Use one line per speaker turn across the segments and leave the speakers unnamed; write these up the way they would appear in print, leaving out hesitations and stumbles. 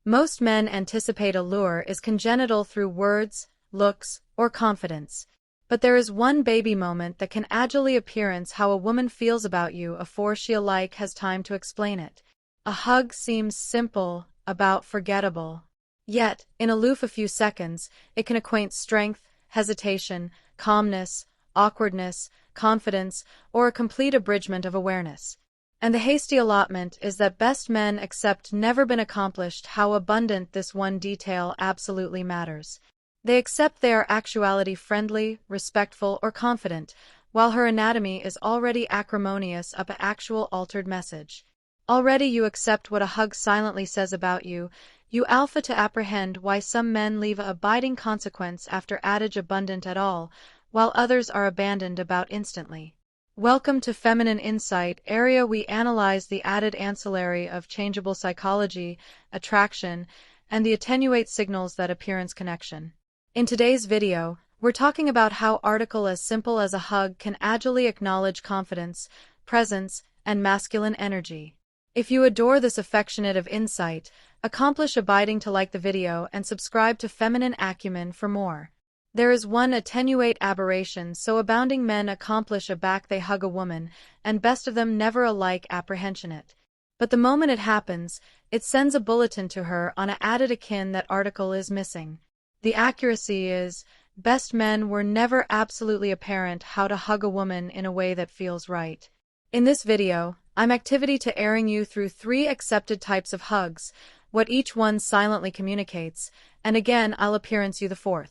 Most men anticipate allure is congenital through words, looks, or confidence. But there is one baby moment that can agilely appearance how a woman feels about you afore she alike has time to explain it. A hug seems simple, about forgettable. Yet, in a few seconds, it can acquaint strength, hesitation, calmness, awkwardness, confidence, or a complete abridgment of awareness. And the hasty allotment is that best men accept never been accomplished how abundant this one detail absolutely matters. They accept they are actuality friendly, respectful, or confident, while her anatomy is already acrimonious of a actual altered message. Already you accept what a hug silently says about you, you alpha to apprehend why some men leave a abiding consequence after adage abundant at all, while others are abandoned about instantly. Welcome to Feminine Insight area. We analyze the added ancillary of changeable psychology, attraction, and the attenuate signals that appearance connection. In today's video, we're talking about how article as simple as a hug can agilely acknowledge confidence, presence, and masculine energy. If you adore this affectionate of insight, accomplish abiding to like the video and subscribe to Feminine Acumen for more. There is one attenuate aberration so abounding men accomplish a back they hug a woman, and best of them never alike apprehension it. But the moment it happens, it sends a bulletin to her on a added akin that article is missing. The accuracy is, best men were never absolutely apparent how to hug a woman in a way that feels right. In this video, I'm activity to airing you through 3 accepted types of hugs, what each one silently communicates, and again I'll appearance you the 4th.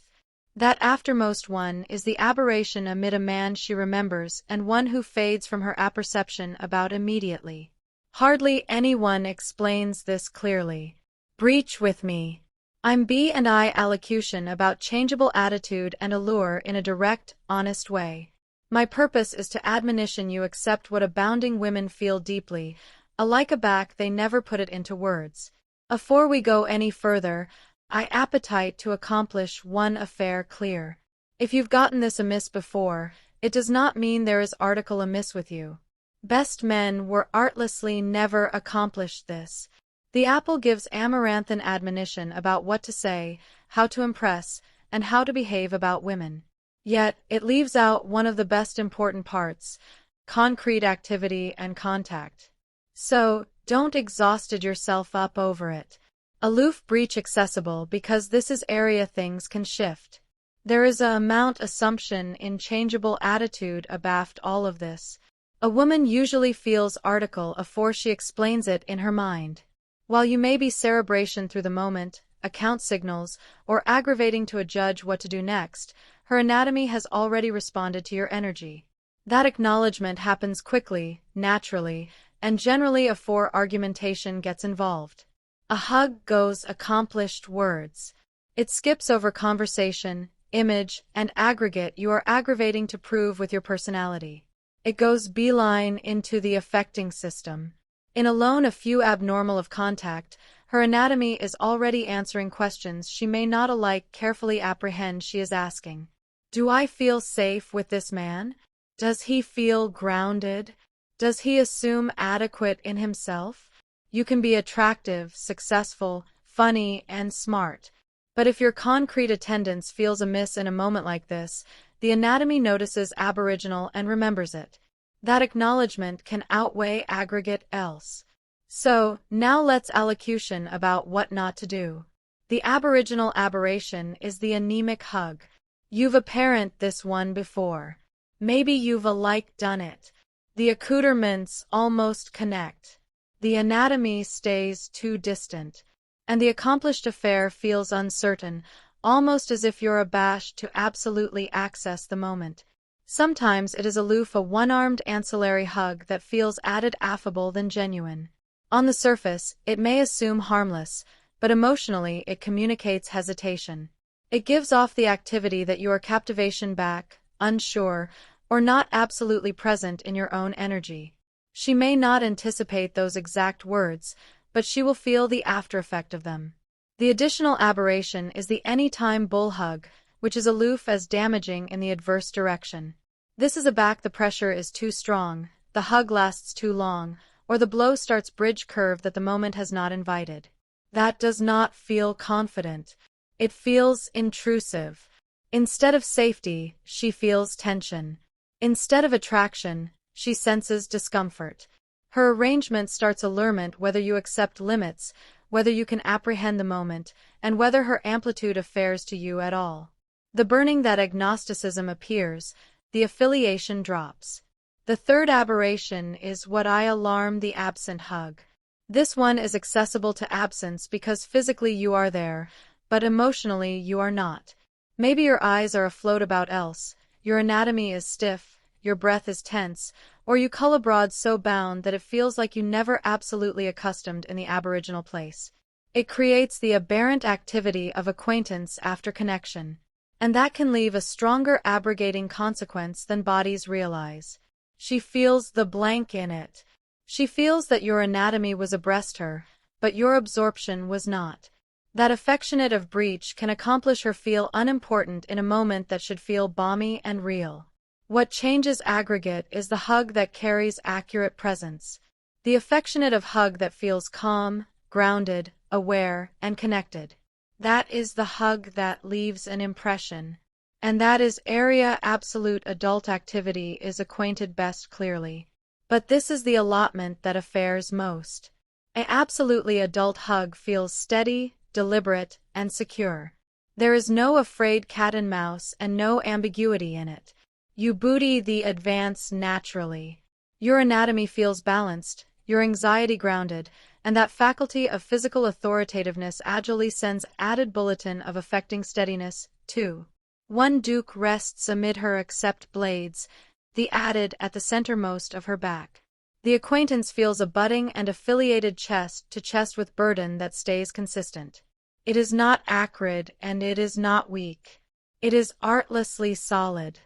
That aftermost one is the aberration amid a man she remembers and one who fades from her apperception about immediately. Hardly anyone explains this clearly. Breach with me. I'm B&I allocution about changeable attitude and allure in a direct, honest way. My purpose is to admonition you accept what abounding women feel deeply, alike aback they never put it into words. Afore we go any further, I appetite to accomplish one affair clear. If you've gotten this amiss before, it does not mean there is article amiss with you. Best men were artlessly never accomplished this. The apple gives amaranthan admonition about what to say, how to impress, and how to behave about women. Yet, it leaves out one of the best important parts, concrete activity and contact. So, don't exhausted yourself up over it. Aloof breach accessible because this is area things can shift. There is a amount assumption in changeable attitude abaft all of this. A woman usually feels article afore she explains it in her mind. While you may be cerebration through the moment, account signals, or aggravating to a judge what to do next, her anatomy has already responded to your energy. That acknowledgement happens quickly, naturally, and generally afore argumentation gets involved. A hug goes accomplished words. It skips over conversation, image, and aggregate you are aggravating to prove with your personality. It goes beeline into the affecting system. In alone a few abnormal of contact, her anatomy is already answering questions she may not alike carefully apprehend she is asking. Do I feel safe with this man? Does he feel grounded? Does he assume adequate in himself? You can be attractive, successful, funny, and smart. But if your concrete attendance feels amiss in a moment like this, the anatomy notices aboriginal and remembers it. That acknowledgement can outweigh aggregate else. So, now let's allocution about what not to do. The aboriginal aberration is the anemic hug. You've apparent this one before. Maybe you've alike done it. The accoutrements almost connect. The anatomy stays too distant, and the accomplished affair feels uncertain, almost as if you're abashed to absolutely access the moment. Sometimes it is aloof a one-armed ancillary hug that feels added affable than genuine. On the surface, it may assume harmless, but emotionally it communicates hesitation. It gives off the activity that you are captivation back, unsure, or not absolutely present in your own energy. She may not anticipate those exact words, but she will feel the after-effect of them. The additional aberration is the anytime bull hug, which is aloof as damaging in the adverse direction. This is a back the pressure is too strong, the hug lasts too long, or the blow starts bridge curve that the moment has not invited. That does not feel confident. It feels intrusive. Instead of safety, she feels tension. Instead of attraction, she senses discomfort. Her arrangement starts allurement whether you accept limits, whether you can apprehend the moment, and whether her amplitude affairs to you at all. The burning that agnosticism appears, the affiliation drops. The third aberration is what I alarm the absent hug. This one is accessible to absence because physically you are there, but emotionally you are not. Maybe your eyes are afloat about else, your anatomy is stiff, your breath is tense, or you cull abroad so bound that it feels like you never absolutely accustomed in the aboriginal place. It creates the aberrant activity of acquaintance after connection, and that can leave a stronger abrogating consequence than bodies realize. She feels the blank in it. She feels that your anatomy was abreast her, but your absorption was not. That affectionate of breach can accomplish her feel unimportant in a moment that should feel balmy and real. What changes aggregate is the hug that carries accurate presence. The affectionate of hug that feels calm, grounded, aware, and connected. That is the hug that leaves an impression. And that is area absolute adult activity is acquainted best clearly. But this is the allotment that affairs most. An absolutely adult hug feels steady, deliberate, and secure. There is no afraid cat and mouse and no ambiguity in it. You booty the advance naturally. Your anatomy feels balanced, your anxiety grounded, and that faculty of physical authoritativeness agilely sends added bulletin of affecting steadiness, too. One duke rests amid her accept blades, the added at the centermost of her back. The acquaintance feels a budding and affiliated chest to chest with burden that stays consistent. It is not acrid and it is not weak. It is artlessly solid.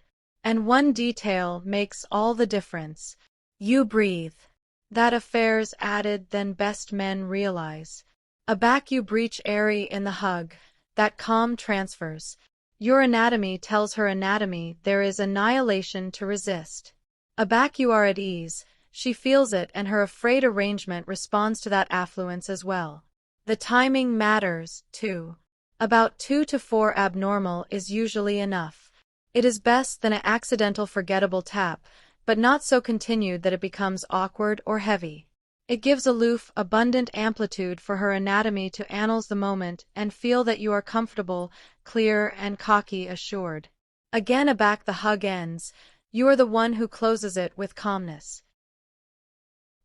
And one detail makes all the difference. You breathe. That affairs added than best men realize. Aback you breach airy in the hug, that calm transfers. Your anatomy tells her anatomy there is annihilation to resist. Aback you are at ease, she feels it and her afraid arrangement responds to that affluence as well. The timing matters, too. About 2 to 4 abnormal is usually enough. It is best than an accidental forgettable tap, but not so continued that it becomes awkward or heavy. It gives aloof, abundant amplitude for her anatomy to annals the moment and feel that you are comfortable, clear, and cocky assured. Again aback the hug ends, you are the one who closes it with calmness.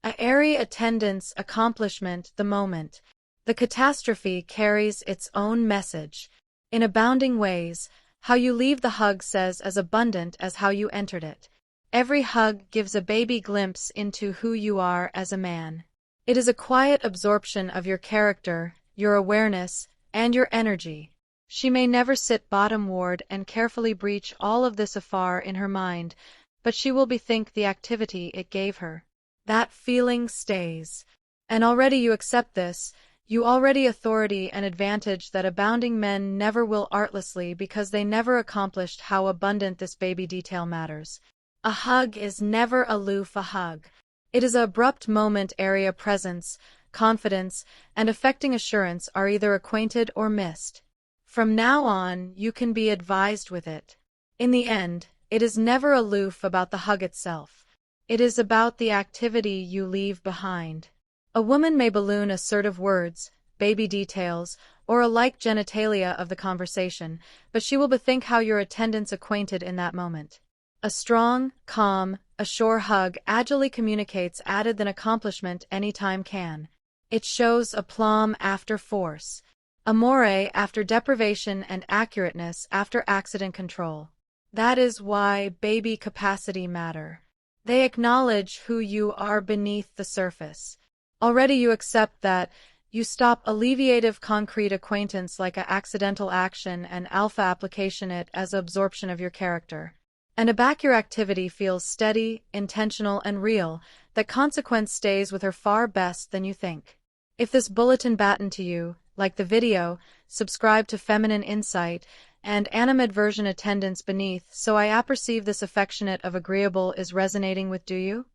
A airy attendance accomplishment the moment. The catastrophe carries its own message. In abounding ways, how you leave the hug says as abundant as how you entered it. Every hug gives a baby glimpse into who you are as a man. It is a quiet absorption of your character, your awareness, and your energy. She may never sit bottom-ward and carefully breach all of this afar in her mind, but she will bethink the activity it gave her. That feeling stays. And already you accept this, you already authority and advantage that abounding men never will artlessly because they never accomplished how abundant this baby detail matters. A hug is never aloof a hug. It is a abrupt moment area presence, confidence, and affecting assurance are either acquainted or missed. From now on, you can be advised with it. In the end, it is never aloof about the hug itself. It is about the activity you leave behind. A woman may balloon assertive words, baby details, or a like genitalia of the conversation, but she will bethink how your attendants acquainted in that moment. A strong, calm, a sure hug agilely communicates added than accomplishment any time can. It shows aplomb after force, amore after deprivation and accurateness after accident control. That is why baby capacity matter. They acknowledge who you are beneath the surface. Already you accept that, you stop alleviative concrete acquaintance like a accidental action and alpha application it as absorption of your character. And aback your activity feels steady, intentional, and real, that consequence stays with her far best than you think. If this bulletin batten to you, like the video, subscribe to Feminine Insight, and animadversion attendance beneath so I apperceive this affectionate of agreeable is resonating with do you?